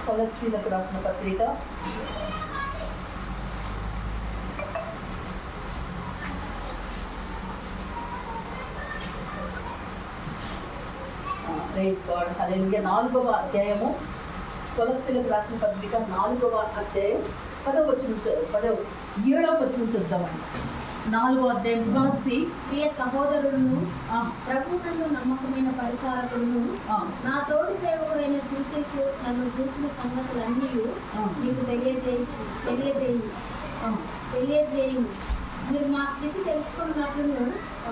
కొలస్సీలకు రాసిన పత్రిక 4వ అధ్యాయము. కొలస్సీలకు రాసిన పత్రిక 4వ అధ్యాయం 7వ వచనం చూద్దామండి. 4వ అధ్యాయం కొలస్సీ. ప్రియ సహోదరులను, ప్రభువునందు నమ్మకమైన పరిచారకులను, నా తోటి సేవకుడైన తీతుకు నన్ను చూసిన సంగతులన్నీ మీకు తెలియజేయు. మీరు మా స్థితి తెలుసుకున్నట్లును,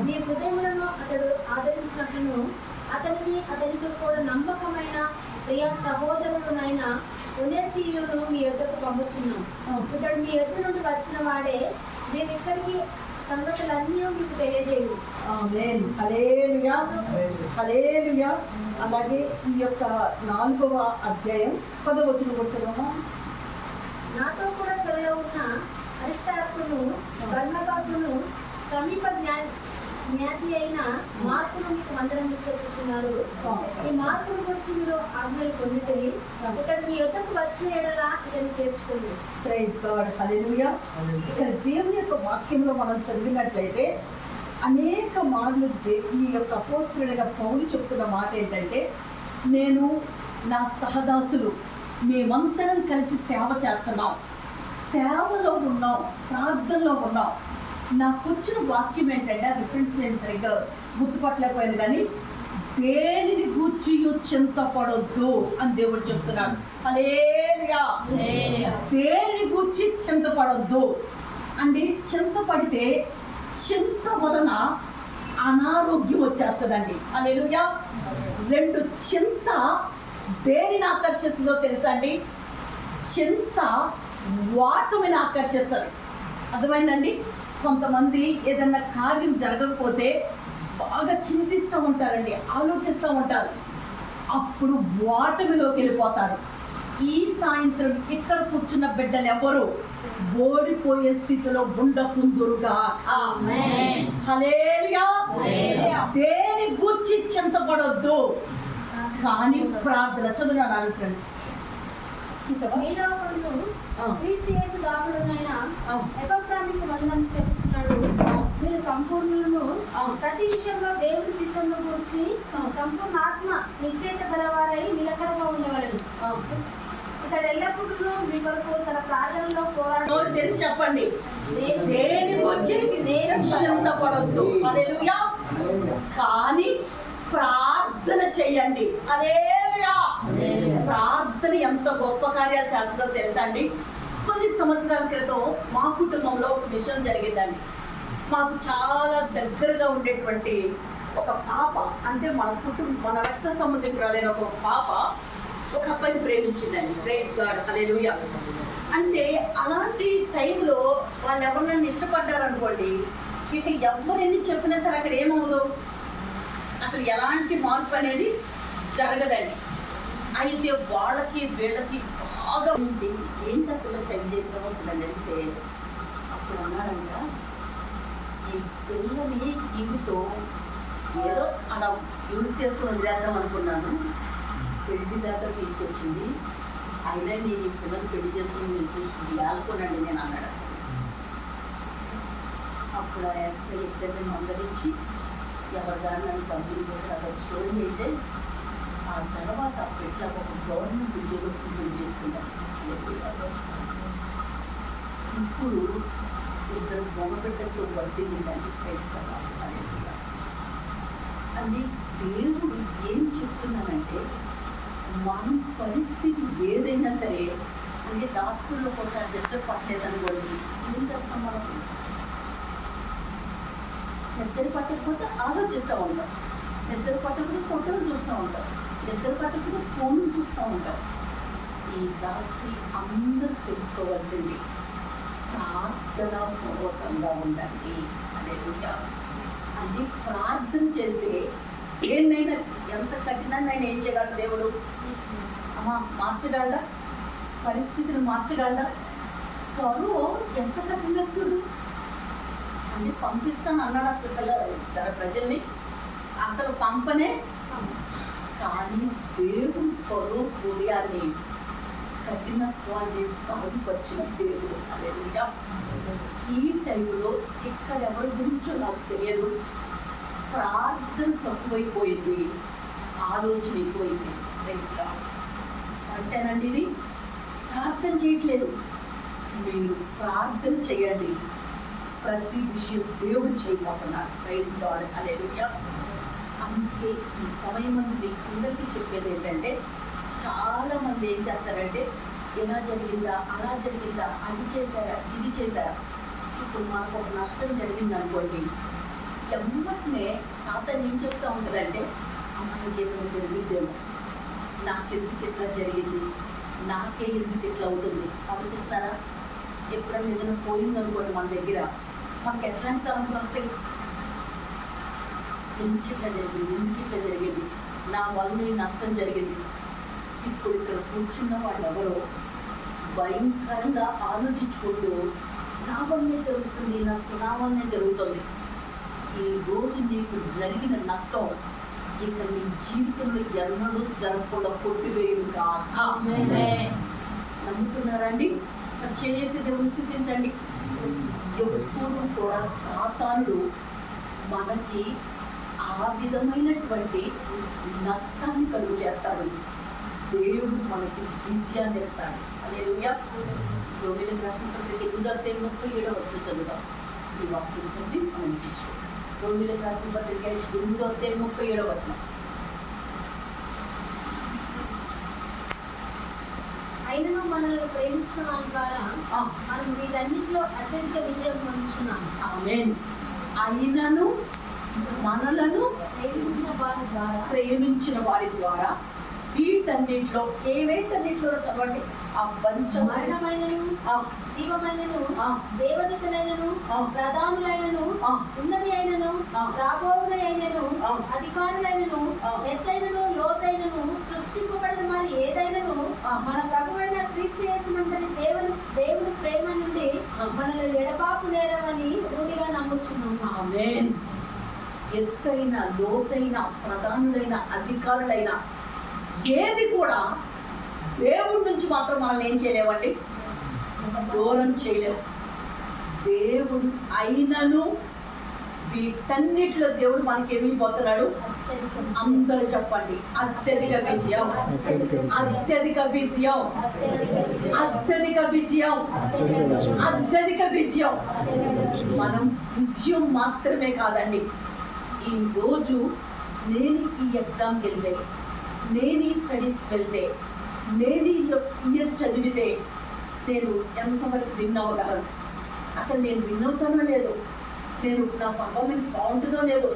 మీ హృదయములను అతడు ఆదరించినట్లును, అతనికి కూడా నమ్మకమైన ప్రియ సహోదరుడునైన ఒనేసియును మీ యొద్దకు పంపుచున్నాం. ఇతడు మీ యొద్ద నుండి వచ్చిన వాడే. నేను ఇక్కడికి సంగతులన్నీ మీకు తెలియజేయు. హల్లెలూయా. అలాగే ఈ యొక్క 4వ అధ్యాయం 10వ వచనం కూర్చోమా. నాతో కూడా చెరలో ఉన్న అరిస్తార్కును బర్నబాకును సమీప జ్ఞాతి అయిన మార్పును మీకు మందిరంలో చెప్పుచున్నారు. ఈ మార్పును గురించి మీరు ఆజ్ఞలు పొందితే ఇక్కడ మీ యొద్దకు వచ్చిన ఎడలా ఇతన్ని చేర్చుకోండి. Praise God. హల్లెలూయా. ఇక్కడ దేవుని యొక్క వాక్యంలో మనం చదివినట్లయితే అనేక మార్లు ఈ యొక్క అపోస్తలుడైన పౌలు చెప్తున్న మాట ఏంటంటే, నేను నా సహదాసులు మేమందరం కలిసి సేవ చేస్తున్నాం, సేవలో ఉన్నాం, ప్రార్థనలో ఉన్నాం. నాకు వచ్చిన వాక్యం ఏంటంటే, రిఫరెన్స్ నేను సరిగ్గా గుర్తుపట్టలేకపోయాను, కానీ దేనిని గూర్చి చింతపడొద్దు అని దేవుడు చెప్తున్నాడు. హల్లెలూయా. దేనిని గూర్చి చింతపడొద్దు అండి. చింతపడితే చింత వలన అనారోగ్యం వచ్చేస్తుందండి. హల్లెలూయా. 2 చింత దేనిని ఆకర్షిస్తుందో తెలుసా అండి? చింత వాటమిని ఆకర్షిస్తుంది. అర్థమైందండి? కొంతమంది ఏదన్నా కార్యం జరగకపోతే బాగా చింతిస్తూ ఉంటారండి, ఆలోచిస్తూ ఉంటారు. అప్పుడు వాటమిలోకి వెళ్ళిపోతారు. ఈ సాయంత్రం ఇక్కడ కూర్చున్న బిడ్డలు ఎవరు ఓడిపోయే స్థితిలో ఉండకుందురుగా. హల్లెలూయా. దేని గూర్చి చింతపడొద్దు, కానీ ప్రార్థన. చదువున్నాను ఫ్రెండ్స్. మీలో క్రీస్తు యేసు దాసుడునైన ఎపఫ్రానికి వందనం చెప్పుచున్నాడు. మీరు సంపూర్ణులను, ప్రతి విషయంలో దేవుని చిత్తంలో గురించి సంపూర్ణ ఆత్మ నిశ్చయిత గలవారై నిలకడగా ఉండవలను. ఇతడు ఎల్లప్పుడూ మీ కొరకు తన ప్రార్థనలో పోరాడు. చెప్పండి, దేని గురించి చింతపడొద్దు. హల్లెలూయా. కానీ ప్రార్థన చెయ్యండి. హల్లెలూయా. ప్రార్థన ఎంత గొప్ప కార్యాలు చేస్తుందో తెలుసా అండి? కొన్ని సంవత్సరాల క్రితం మా కుటుంబంలో ఒక విషయం జరిగిందండి. మాకు చాలా దగ్గరగా ఉండేటువంటి ఒక పాప, అంటే మన రక్త సంబంధించిన ఒక పాప ఒక అబ్బాయిని ప్రేమించిందండి. Praise God. హల్లెలూయా. అంటే అలాంటి టైంలో వాళ్ళు ఎవరినైనా ఇష్టపడ్డారనుకోండి, ఇక ఎవరెన్ని చెప్పినా సరే అక్కడ ఏమవుదు, అసలు ఎలాంటి మార్పు అనేది జరగదండి. అయితే వాళ్ళకి వీళ్ళకి బాగా ఉంది. ఏంటి అసలు సెండ్ చేస్తామో అంటే, అప్పుడు అన్నారంట, ఈ పిల్లని జీవితం ఏదో అలా యూజ్ చేసుకుని వదిలేద్దాం అనుకున్నాను, పెళ్లి దాకా తీసుకొచ్చింది, అయినా నేను ఈ పిల్లలు పెళ్లి చేసుకుని నేను చూసుకుంది ఆడుకోనండి నేను అన్నాడు. అప్పుడు ఆ ఎస్ఐ ఇద్దరిని మందరించి ఎవరిదాన్ని నన్ను పంపించేసి అక్కడ స్టోరీ అయితే ఆ తర్వాత ఇట్లా ఒక గవర్నమెంట్ ఉద్యోగస్తులు పెళ్లి చేసుకుంటాను. ఇప్పుడు ఇద్దరు మగబిడ్డతో వర్తిందండి. అది దేవుడు ఏం చెప్తున్నానంటే, మన పరిస్థితి ఏదైనా సరే, అంటే డాక్టర్లో ఒకసారి నిద్ర పట్టలేదనుకోండి, ఏం చేస్తాం మనం? నిద్ర పట్టకపోతే ఆలోచిస్తూ ఉంటాం, నిద్ర పట్టకపోతే ఫోటోలు చూస్తూ ఉంటాం, నిద్ర పట్టకపోతే ఫోన్ చూస్తూ ఉంటాం. ఈ రాత్రి అందరూ తెలుసుకోవాల్సింది ప్రార్థనాపూర్వకంగా ఉండండి. హల్లెలూయా. అది ప్రార్థన చేస్తే ఏమైనా ఎంత కఠినంగా ఆయన ఏం చేయగలడు దేవుడు? మార్చగలడా? పరిస్థితిని మార్చగలడా? కరువు ఎంత కఠినస్తుడు, అంటే పంపిస్తాను అన్నాడు అసలు తన ప్రజల్ని అసలు పంపనే. కానీ దేవుడు త్వరలో హృదయాన్ని కఠినత్వాన్ని సాగుపరిచిన దేవుడు. హల్లెలూయా. ఈ టైంలో ఎక్కడెవరి గురించో నాకు తెలియదు, ప్రార్థన తక్కువైపోయింది, ఆలోచన ఎక్కువైపోయింది. అంటేనండి ఇది ప్రార్థన చేయట్లేదు. మీరు ప్రార్థన చేయండి, ప్రతి విషయం దేవుడు చేయబోతున్నారు. Praise God. హల్లెలూయా. అందుకే ఈ సమయం ముందు మీకు అందరికీ చెప్పేది ఏంటంటే, చాలా మంది ఏం చేస్తారంటే ఎలా జరిగిందా, అలా జరిగిందా, అది చేశారా, ఇది చేశారా. ఇప్పుడు మాకు ఒక నష్టం జరిగింది అనుకోండి, ఎమ్మటనే సాతాను ఏం చెప్తా ఉంటుందంటే, అమ్మాయికి ఏమైనా జరిగిద్దేమో, నాకెందుకు ఇట్లా జరిగింది, నాకే ఎందుకు ఇట్లా అవుతుంది. ఆలోచిస్తారా? ఎప్పుడైనా ఏదైనా పోయిందనుకోండి మన దగ్గర, మనకు ఎట్లాంటి తలంపులు వస్తాయి? ఎందుకు ఇట్లా జరిగింది, ఎందుకు ఇట్లా జరిగింది, నా వల్ల ఈ నష్టం జరిగింది. ఇప్పుడు ఇక్కడ కూర్చున్న వాళ్ళు ఎవరో భయంకరంగా ఆలోచించుకుంటూ నా వల్లే జరుగుతుంది నష్టం, నా వల్లే జరుగుతుంది. ఈ రోజు నీకు జరిగిన నష్టం ఇక నీ జీవితంలో ఎన్నడూ జరగకుండా కొట్టివేయరు కాదా? నమ్ముతున్నారండి? చేతి దేవుని స్థుతించండి. ఎప్పుడు కూడా సాతానుడు మనకి ఆ విధమైనటువంటి నష్టాన్ని కలుగు చేస్తాడు, దేవుడు మనకి విజయాన్ని ఇస్తాడు. హల్లెలూయా. రోమిలకు రాసిన పత్రిక 8:37 చదువుతాం. ఈ వాక్యం చదివి మనం చూసాం. రోమిలకు రాసిన పత్రిక 8:37. అయినను మనల్ని ప్రేమించిన వాళ్ళ ద్వారా మనం వీటన్నిటిలో అత్యధిక విజయం పొందుతున్నాము. ఆమేన్. అయినను మనలను ప్రేమించిన వారి ద్వారా వీటన్నిటిలో, ఏవేటన్నిటిలో చదవండి, ఆ మరణమైనను జీవమైనను దేవదూతలైనను ప్రధానులైనను ఉన్నవి అయినను రాబోవునవి అయినను అధికారులైనను ఎత్తైనను లోతైనను సృష్టింపబడిన మరి ఏదైనను మన ప్రభువైన క్రీస్తు యేసునంతటి దేవుని ప్రేమ నుండి మనల్ని ఎడబాపు నేరమని రూఢిగా నమ్ముచున్నాము. ఆమేన్. ఎత్తైన లోతైన ప్రధానులైన అధికారులైన ఏది కూడా దేవుడి నుంచి మాత్రం మనల్ని ఏం చేయలేవండి, దూరం చేయలేవు. దేవుడు అయినను వీటన్నిటిలో దేవుడు మనకి ఏమి పోతున్నాడు? అందరూ చెప్పండి, అత్యధిక విజయం, అత్యధిక విజయం, అత్యధిక విజయం, అత్యధిక విజయం. మనం విజయం మాత్రమే కాదండి, ఈ రోజు నేను ఈ ఎగ్జామ్కి వెళ్తే, నేను ఈ స్టడీస్కి వెళ్తే, నేను ఈ ఇయర్ చదివితే నేను ఎంతవరకు విన్ అవ్వగలను, అసలు నేను విన్ అవుతానో లేదో, నేను నా పర్ఫార్మెన్స్ బాగుంటుందో లేదో,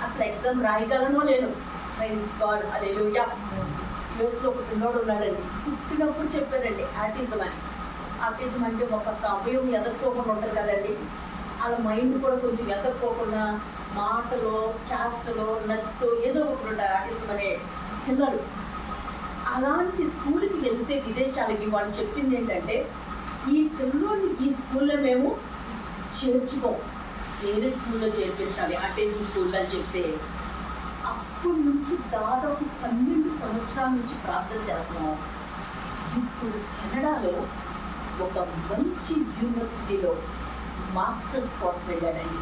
అసలు ఎగ్జామ్ రాయగలనో లేదో. Praise God. హల్లెలూయా. యూఎస్లో ఒక పిల్లోడు ఉన్నాడండి, పుట్టినప్పుడు చెప్పారండి ఆటిజం అని. ఆటిజం అంటే ఒక అవయవం ఎదక్కోకుండా ఉంటుంది కదండి, వాళ్ళ మైండ్ కూడా కొంచెం ఎదక్కోకుండా మాటలో చేష్టలో నచ్చుతో ఏదో ఒకటి ఉంటారు ఆటిజం అనే పిల్లలు. అలాంటి స్కూల్కి వెళ్తే విదేశాలకి వాళ్ళు చెప్పింది ఏంటంటే, ఈ పిల్లోని ఈ స్కూల్లో మేము చేర్చుకోం, వేరే స్కూల్లో చేర్పించాలి, ఆటిజం స్కూల్లో అని చెప్తే అప్పటి నుంచి దాదాపు 12 సంవత్సరాల నుంచి ప్రార్థన చేస్తున్నాం. ఇప్పుడు కెనడాలో ఒక మంచి యూనివర్సిటీలో మాస్టర్స్ కోర్స్ వెళ్ళాడండి.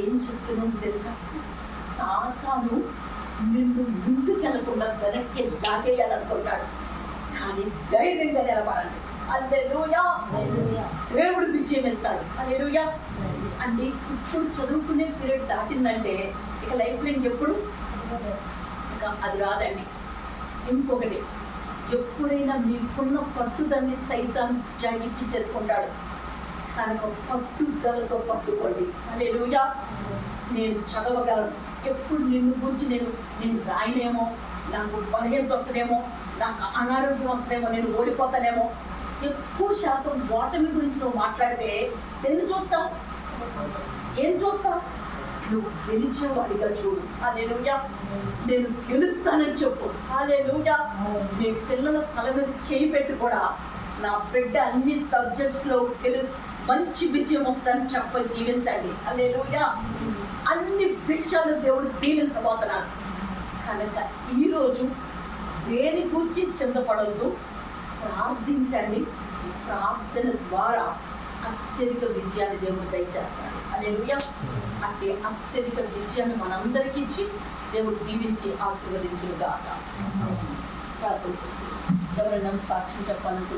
ఏం చెప్తున్నాం తెలుసా? సాతాను నిన్ను ముందుకెళ్ళకుండా వెనక్కి దాటేయాలనుకుంటాడు, కానీ ధైర్యంగా నిలబడాలి. హల్లెలూయా. దేవుడు విజయం ఇస్తాడు. హల్లెలూయా. అంటే ఇప్పుడు చదువుకునే పీరియడ్ దాటిందంటే ఇక లైఫ్ లైన్ ఎప్పుడు ఇక అది రాదండి. ఇంకొకటి, ఎప్పుడైనా మీకున్న పట్టుదలని సైతాన్ జాయికి చేసుకుంటాడు, కనుక పట్టుదలతో పట్టుకోండి. హల్లెలూయా. నేను చదవగలను, ఎప్పుడు నిన్ను గురించి నేను రాయనేమో, నాకు బలహీనత వస్తుందేమో, నాకు అనారోగ్యం వస్తుందేమో, నేను ఓడిపోతానేమో, ఎక్కువ శాతం ఓటమి గురించి నువ్వు మాట్లాడితే దేన్ని చూస్తావు? ఏం చూస్తావు? నువ్వు గెలిచేవాడిగా చూడు. హల్లెలూయా. నేను గెలుస్తానని చెప్పు. హల్లెలూయా. మీ పిల్లల తల మీద చేయి పెట్టి కూడా నా బిడ్డ అన్ని సబ్జెక్ట్స్ లో మంచి విజయం వస్తుందని చెప్పని దీవించండి. హల్లెలూయా. అన్ని విషయాలు దేవుడు దీవించబోతున్నాడు కనుక ఈరోజు దేని గురించి చింతపడవద్దు, ప్రార్థించండి. ప్రార్థన ద్వారా అత్యధిక విజయాన్ని దేవుడు దయచేస్తాడు. హల్లెలూయా. అంటే అత్యధిక విజయాన్ని మనందరికీ ఇచ్చి దేవుడు దీవించి ఆశీర్వదించుగాక. ప్రార్థన చేసి ఎవరైనా సాక్ష్యం చెప్పాలంటే